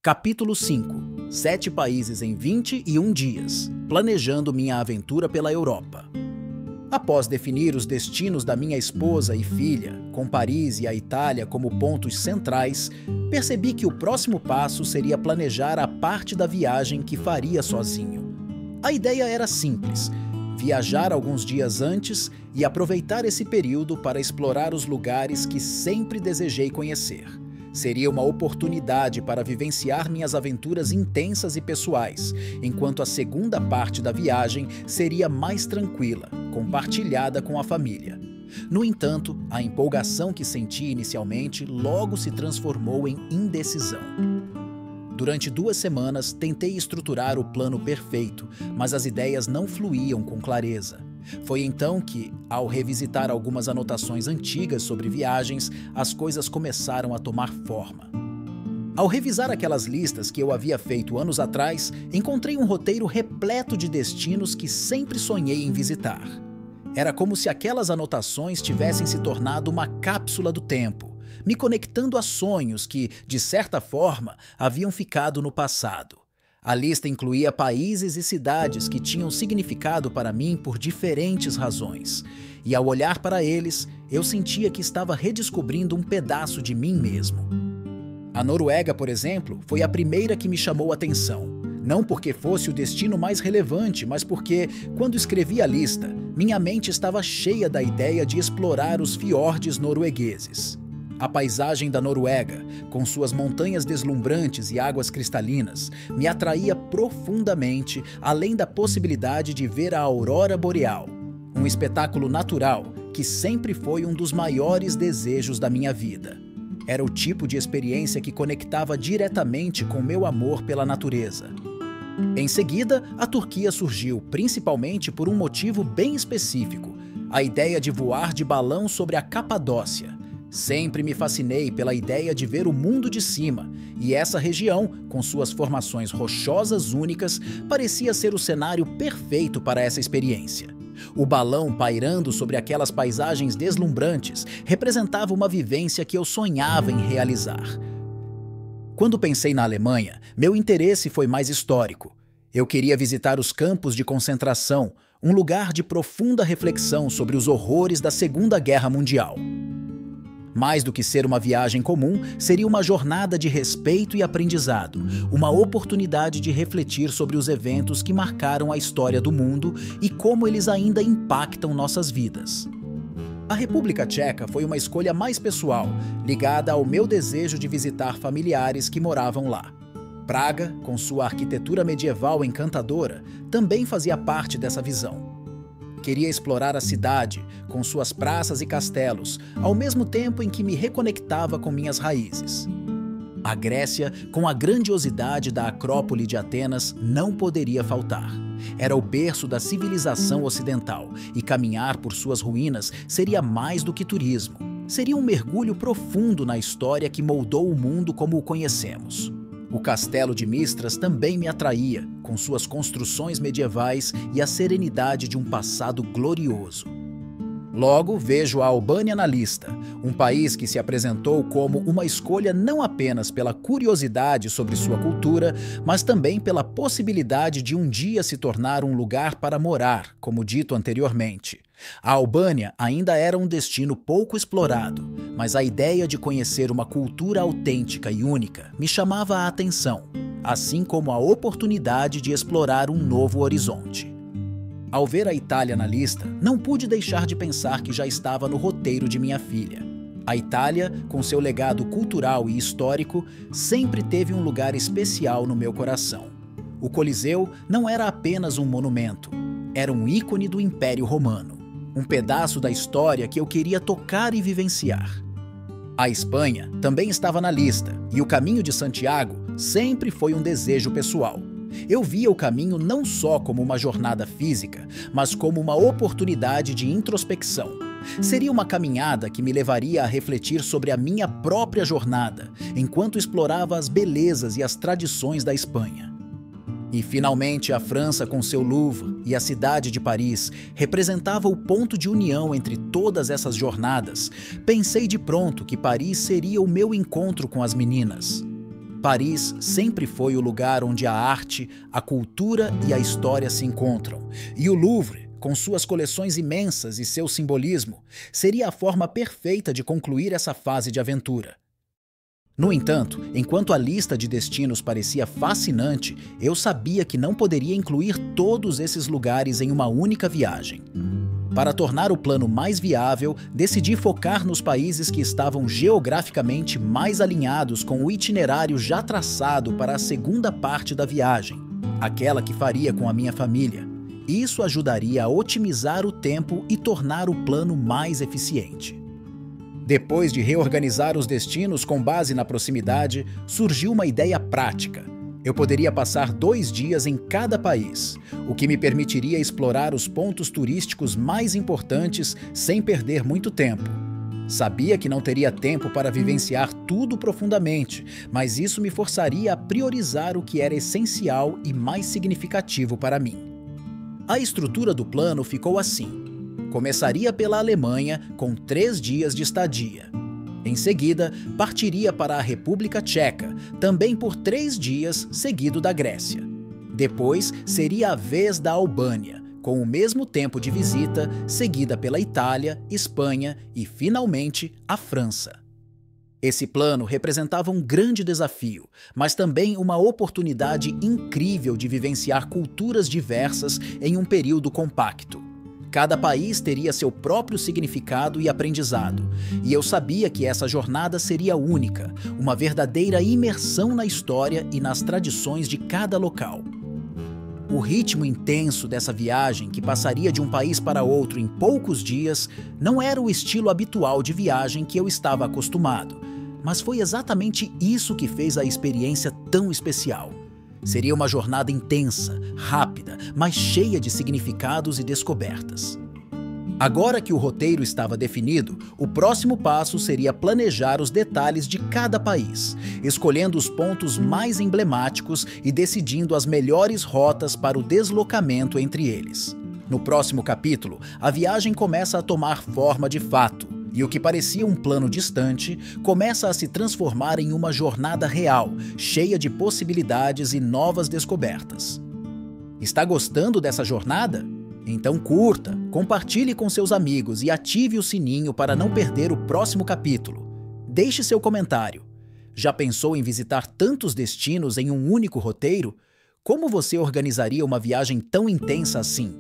Capítulo 5. 7 países em 21 dias. Planejando minha aventura pela Europa. Após definir os destinos da minha esposa e filha, com Paris e a Itália como pontos centrais, percebi que o próximo passo seria planejar a parte da viagem que faria sozinho. A ideia era simples: viajar alguns dias antes e aproveitar esse período para explorar os lugares que sempre desejei conhecer. Seria uma oportunidade para vivenciar minhas aventuras intensas e pessoais, enquanto a segunda parte da viagem seria mais tranquila, compartilhada com a família. No entanto, a empolgação que senti inicialmente logo se transformou em indecisão. Durante 2 semanas, tentei estruturar o plano perfeito, mas as ideias não fluíam com clareza. Foi então que, ao revisitar algumas anotações antigas sobre viagens, as coisas começaram a tomar forma. Ao revisar aquelas listas que eu havia feito anos atrás, encontrei um roteiro repleto de destinos que sempre sonhei em visitar. Era como se aquelas anotações tivessem se tornado uma cápsula do tempo, me conectando a sonhos que, de certa forma, haviam ficado no passado. A lista incluía países e cidades que tinham significado para mim por diferentes razões. E ao olhar para eles, eu sentia que estava redescobrindo um pedaço de mim mesmo. A Noruega, por exemplo, foi a primeira que me chamou a atenção. Não porque fosse o destino mais relevante, mas porque, quando escrevi a lista, minha mente estava cheia da ideia de explorar os fiordes noruegueses. A paisagem da Noruega, com suas montanhas deslumbrantes e águas cristalinas, me atraía profundamente, além da possibilidade de ver a aurora boreal, um espetáculo natural que sempre foi um dos maiores desejos da minha vida. Era o tipo de experiência que conectava diretamente com meu amor pela natureza. Em seguida, a Turquia surgiu, principalmente por um motivo bem específico: a ideia de voar de balão sobre a Capadócia. Sempre me fascinei pela ideia de ver o mundo de cima, e essa região, com suas formações rochosas únicas, parecia ser o cenário perfeito para essa experiência. O balão pairando sobre aquelas paisagens deslumbrantes representava uma vivência que eu sonhava em realizar. Quando pensei na Alemanha, meu interesse foi mais histórico. Eu queria visitar os campos de concentração, um lugar de profunda reflexão sobre os horrores da Segunda Guerra Mundial. Mais do que ser uma viagem comum, seria uma jornada de respeito e aprendizado, uma oportunidade de refletir sobre os eventos que marcaram a história do mundo e como eles ainda impactam nossas vidas. A República Tcheca foi uma escolha mais pessoal, ligada ao meu desejo de visitar familiares que moravam lá. Praga, com sua arquitetura medieval encantadora, também fazia parte dessa visão. Queria explorar a cidade, com suas praças e castelos, ao mesmo tempo em que me reconectava com minhas raízes. A Grécia, com a grandiosidade da Acrópole de Atenas, não poderia faltar. Era o berço da civilização ocidental, e caminhar por suas ruínas seria mais do que turismo. Seria um mergulho profundo na história que moldou o mundo como o conhecemos. O castelo de Mistras também me atraía, com suas construções medievais e a serenidade de um passado glorioso. Logo, vejo a Albânia na lista, um país que se apresentou como uma escolha não apenas pela curiosidade sobre sua cultura, mas também pela possibilidade de um dia se tornar um lugar para morar, como dito anteriormente. A Albânia ainda era um destino pouco explorado, mas a ideia de conhecer uma cultura autêntica e única me chamava a atenção, assim como a oportunidade de explorar um novo horizonte. Ao ver a Itália na lista, não pude deixar de pensar que já estava no roteiro de minha filha. A Itália, com seu legado cultural e histórico, sempre teve um lugar especial no meu coração. O Coliseu não era apenas um monumento, era um ícone do Império Romano. Um pedaço da história que eu queria tocar e vivenciar. A Espanha também estava na lista, e o Caminho de Santiago sempre foi um desejo pessoal. Eu via o caminho não só como uma jornada física, mas como uma oportunidade de introspecção. Seria uma caminhada que me levaria a refletir sobre a minha própria jornada, enquanto explorava as belezas e as tradições da Espanha. E, finalmente, a França com seu Louvre e a cidade de Paris representava o ponto de união entre todas essas jornadas. Pensei de pronto que Paris seria o meu encontro com as meninas. Paris sempre foi o lugar onde a arte, a cultura e a história se encontram, e o Louvre, com suas coleções imensas e seu simbolismo, seria a forma perfeita de concluir essa fase de aventura. No entanto, enquanto a lista de destinos parecia fascinante, eu sabia que não poderia incluir todos esses lugares em uma única viagem. Para tornar o plano mais viável, decidi focar nos países que estavam geograficamente mais alinhados com o itinerário já traçado para a segunda parte da viagem, aquela que faria com a minha família. Isso ajudaria a otimizar o tempo e tornar o plano mais eficiente. Depois de reorganizar os destinos com base na proximidade, surgiu uma ideia prática. Eu poderia passar 2 dias em cada país, o que me permitiria explorar os pontos turísticos mais importantes sem perder muito tempo. Sabia que não teria tempo para vivenciar tudo profundamente, mas isso me forçaria a priorizar o que era essencial e mais significativo para mim. A estrutura do plano ficou assim. Começaria pela Alemanha, com 3 dias de estadia. Em seguida, partiria para a República Tcheca, também por 3 dias, seguido da Grécia. Depois, seria a vez da Albânia, com o mesmo tempo de visita, seguida pela Itália, Espanha e, finalmente, a França. Esse plano representava um grande desafio, mas também uma oportunidade incrível de vivenciar culturas diversas em um período compacto. Cada país teria seu próprio significado e aprendizado, e eu sabia que essa jornada seria única, uma verdadeira imersão na história e nas tradições de cada local. O ritmo intenso dessa viagem, que passaria de um país para outro em poucos dias, não era o estilo habitual de viagem que eu estava acostumado, mas foi exatamente isso que fez a experiência tão especial. Seria uma jornada intensa, rápida, mas cheia de significados e descobertas. Agora que o roteiro estava definido, o próximo passo seria planejar os detalhes de cada país, escolhendo os pontos mais emblemáticos e decidindo as melhores rotas para o deslocamento entre eles. No próximo capítulo, a viagem começa a tomar forma de fato, e o que parecia um plano distante começa a se transformar em uma jornada real, cheia de possibilidades e novas descobertas. Está gostando dessa jornada? Então curta, compartilhe com seus amigos e ative o sininho para não perder o próximo capítulo. Deixe seu comentário. Já pensou em visitar tantos destinos em um único roteiro? Como você organizaria uma viagem tão intensa assim?